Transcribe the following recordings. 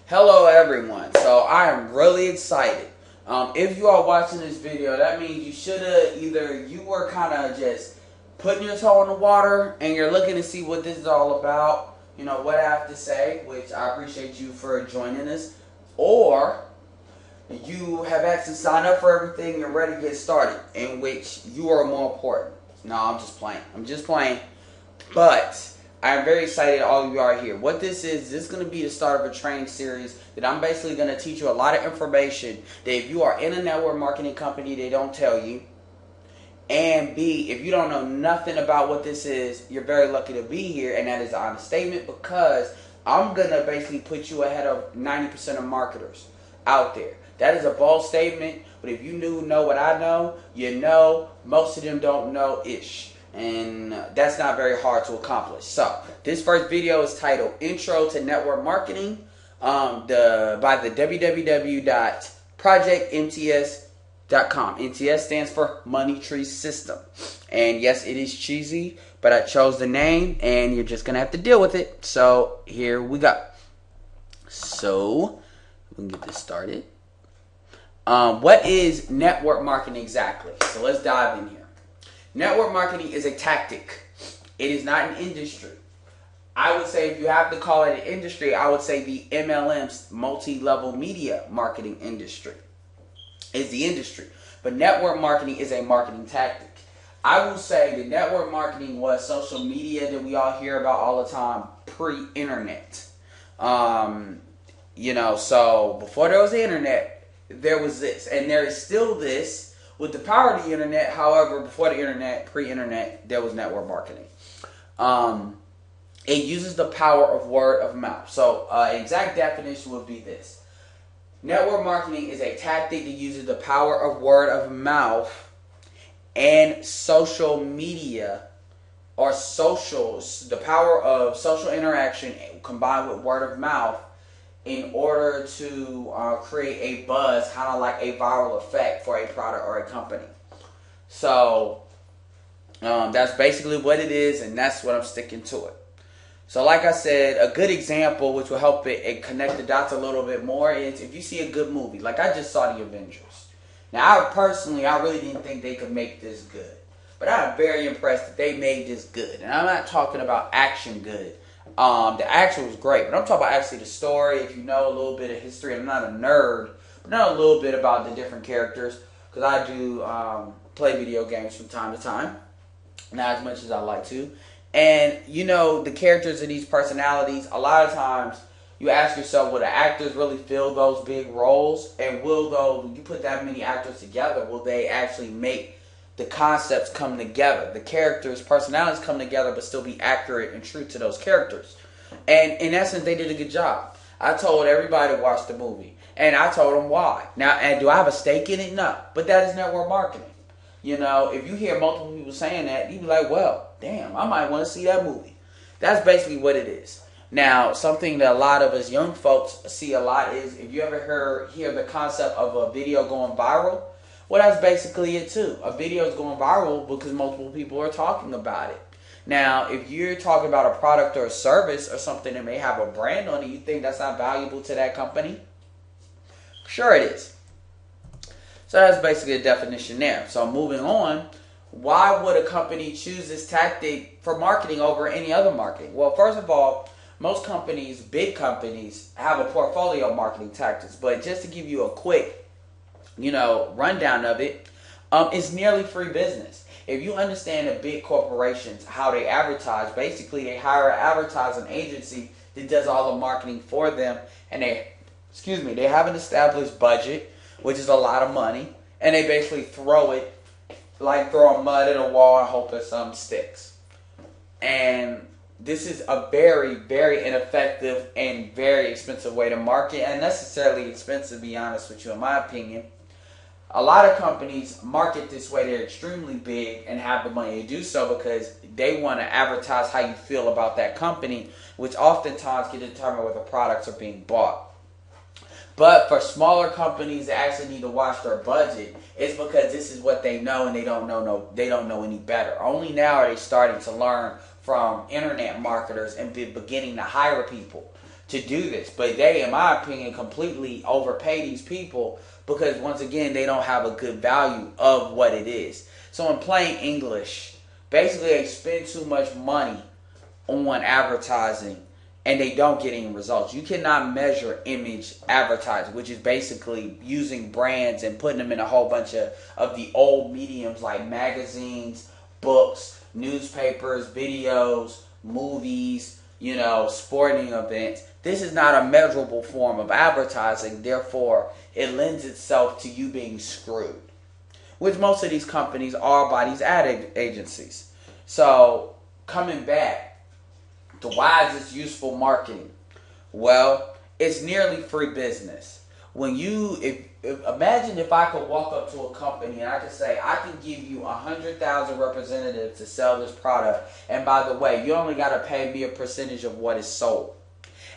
Hello everyone. So I am really excited. If you are watching this video, that means you should have either you were kind of just putting your toe in the water and you're looking to see what this is all about, you know, what I have to say, which I appreciate you for joining us, or you have actually signed up for everything, you're ready to get started, in which you are more important. No, I'm just playing. But I'm very excited all of you are here. What this is going to be the start of a training series that I'm basically going to teach you a lot of information that if you are in a network marketing company, they don't tell you. And B, if you don't know nothing about what this is, you're very lucky to be here. And that is an honest statement, because I'm going to basically put you ahead of 90% of marketers out there. That is a bold statement, but if you know what I know, you know most of them don't know-ish. And that's not very hard to accomplish. So this first video is titled Intro to Network Marketing by the www.projectmts.com. MTS stands for Money Tree System. And yes, it is cheesy, but I chose the name and you're just going to have to deal with it. So here we go. So we can get this started. What is network marketing exactly? So let's dive in here. Network marketing is a tactic. It is not an industry. I would say if you have to call it an industry, I would say the MLM's multi-level media marketing industry is the industry. But network marketing is a marketing tactic. I will say the network marketing was social media that we all hear about all the time pre-internet. So before there was the internet, there was this. And there is still this. With the power of the internet, however, before the internet, pre-internet, there was network marketing. It uses the power of word of mouth. So exact definition would be this. Network marketing is a tactic that uses the power of word of mouth and social media, or socials, the power of social interaction combined with word of mouth, in order to create a buzz, kind of like a viral effect for a product or a company. So that's basically what it is, and that's what I'm sticking to it. So like I said, a good example which will help it connect the dots a little bit more is if you see a good movie. Like I just saw The Avengers. Now I really didn't think they could make this good. But I'm very impressed that they made this good. And I'm not talking about action good. The action was great, but I'm talking about actually the story. If you know a little bit of history, I'm not a nerd, but know a little bit about the different characters, because I do play video games from time to time, not as much as I like to. And the characters of these personalities, a lot of times you ask yourself, will the actors really fill those big roles? And when you put that many actors together, will they actually make the concepts come together, the characters, personalities come together, but still be accurate and true to those characters? And in essence, they did a good job. I told everybody to watch the movie, and I told them why. Now, and do I have a stake in it? No, but that is network marketing. If you hear multiple people saying that, you be like, well, damn, I might want to see that movie. That's basically what it is. Now, something that a lot of us young folks see a lot is, if you ever hear the concept of a video going viral, well, that's basically it too. A video is going viral because multiple people are talking about it. Now, if you're talking about a product or a service or something that may have a brand on it, you think that's not valuable to that company? Sure it is. So that's basically a definition there. So moving on, why would a company choose this tactic for marketing over any other marketing? Well, first of all, most companies, big companies, have a portfolio of marketing tactics. But just to give you a quick rundown of it, it's nearly free business. If you understand the big corporations, how they advertise, basically they hire an advertising agency that does all the marketing for them, and they have an established budget, which is a lot of money, and they basically throw it like throwing mud at a wall and hope that something sticks. And this is a very, very ineffective and very expensive way to market, and necessarily expensive, to be honest with you, in my opinion. A lot of companies market this way. They're extremely big and have the money to do so because they want to advertise how you feel about that company, which oftentimes can determine whether products are being bought. But for smaller companies that actually need to watch their budget, it's because this is what they know and they don't know any better. Only now are they starting to learn from internet marketers and beginning to hire people. to do this. But they, in my opinion, completely overpay these people because, once again, they don't have a good value of what it is. So in plain English, basically they spend too much money on advertising and they don't get any results. You cannot measure image advertising, which is basically using brands and putting them in a whole bunch of the old mediums like magazines, books, newspapers, videos, movies, sporting events. This is not a measurable form of advertising. Therefore, it lends itself to you being screwed, which most of these companies are by these ad agencies. So, coming back, why is this useful marketing? Well, it's nearly free business. Imagine if I could walk up to a company and I could say, I can give you 100,000 representatives to sell this product. And by the way, you only got to pay me a percentage of what is sold.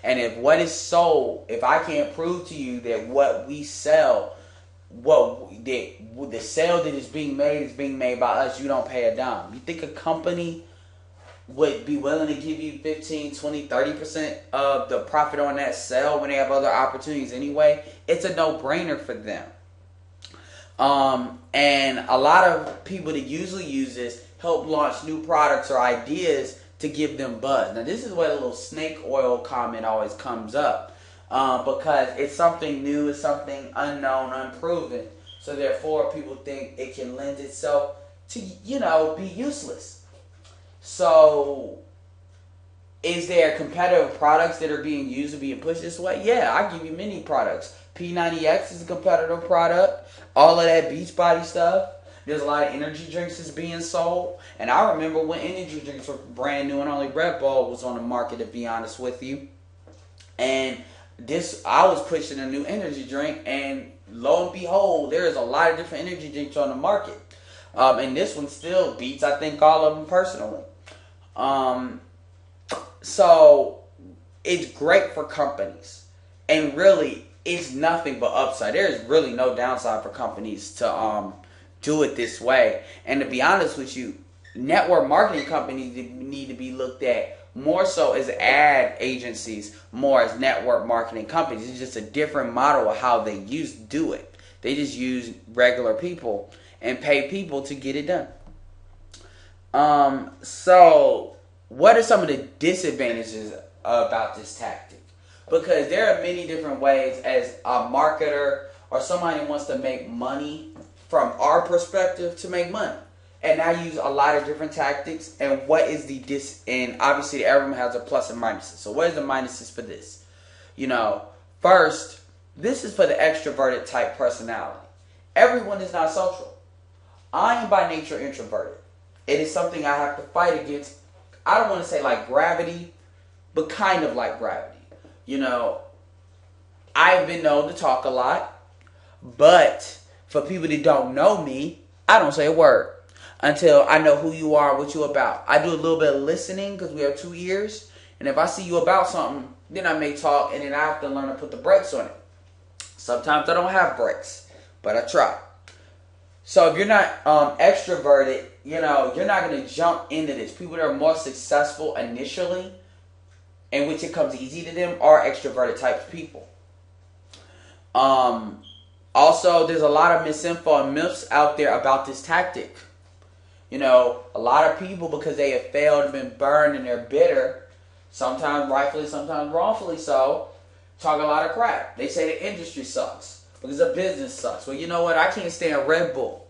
And if what is sold, if I can't prove to you that what we sell, the sale that is being made by us, you don't pay a dime. You think a company would be willing to give you 15, 20, 30% of the profit on that sale when they have other opportunities anyway? It's a no-brainer for them. And a lot of people that usually use this help launch new products or ideas to give them buzz. Now, this is where the little snake oil comment always comes up. Because it's something new, it's something unknown, unproven. So therefore, people think it can lend itself to, be useless. So, is there competitive products that are being used and being pushed this way? Yeah, I give you many products. P90X is a competitive product. All of that Beachbody stuff. There's a lot of energy drinks that's being sold. And I remember when energy drinks were brand new and only Red Bull was on the market, to be honest with you. And I was pushing a new energy drink, and lo and behold, there is a lot of different energy drinks on the market. And this one still beats, I think, all of them personally. So it's great for companies, and really it's nothing but upside. There's really no downside for companies to do it this way. And to be honest with you, network marketing companies need to be looked at more so as ad agencies, more as network marketing companies. It's just a different model of how they do it. They just use regular people and pay people to get it done. So what are some of the disadvantages about this tactic? Because there are many different ways as a marketer or somebody who wants to make money from our perspective to make money. And I use a lot of different tactics. And what is and obviously everyone has a plus and minuses. So what is the minuses for this? First, this is for the extroverted type personality. Everyone is not social. I am by nature introverted. It is something I have to fight against. I don't want to say like gravity, but kind of like gravity. I've been known to talk a lot, but for people that don't know me, I don't say a word until I know who you are, what you're about. I do a little bit of listening because we have 2 ears, and if I see you about something, then I may talk, and then I have to learn to put the brakes on it. Sometimes I don't have brakes, but I try. So if you're not extroverted, you're not going to jump into this. People that are more successful initially, in which it comes easy to them, are extroverted type people. Also, there's a lot of misinfo and myths out there about this tactic. A lot of people, because they have failed and been burned and they're bitter, sometimes rightfully, sometimes wrongfully so, talk a lot of crap. They say the industry sucks because the business sucks. Well, you know what? I can't stand Red Bull.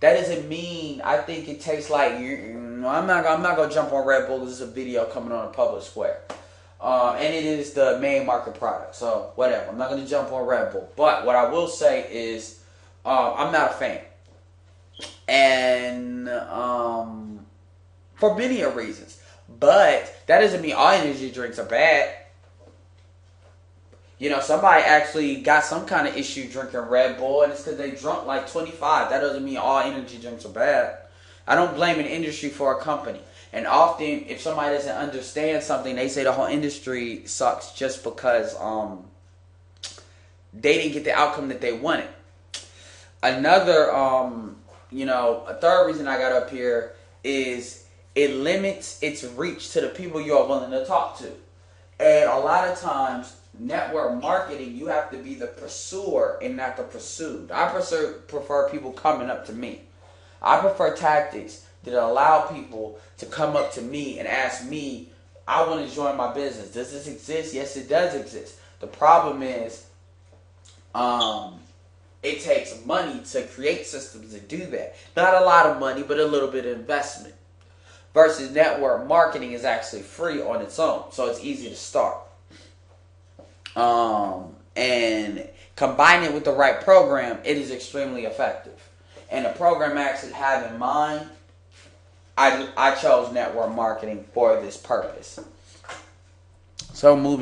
That doesn't mean I think it tastes like I'm not gonna jump on Red Bull. This is a video coming on a public square, and it is the main market product. So whatever. I'm not gonna jump on Red Bull. But what I will say is, I'm not a fan, and for many reasons. But that doesn't mean all energy drinks are bad. Somebody actually got some kind of issue drinking Red Bull, and it's because they drunk like 25. That doesn't mean all energy drinks are bad. I don't blame an industry for a company. And often, if somebody doesn't understand something, they say the whole industry sucks just because they didn't get the outcome that they wanted. Another, a third reason I got up here is it limits its reach to the people you are willing to talk to. And a lot of times, network marketing, you have to be the pursuer and not the pursued. I prefer people coming up to me. I prefer tactics that allow people to come up to me and ask me, I want to join my business. Does this exist? Yes, it does exist. The problem is, it takes money to create systems to do that. Not a lot of money, but a little bit of investment. Versus network marketing is actually free on its own, so it's easy to start. And combine it with the right program, it is extremely effective. And the program I actually have in mind, I chose network marketing for this purpose. So moving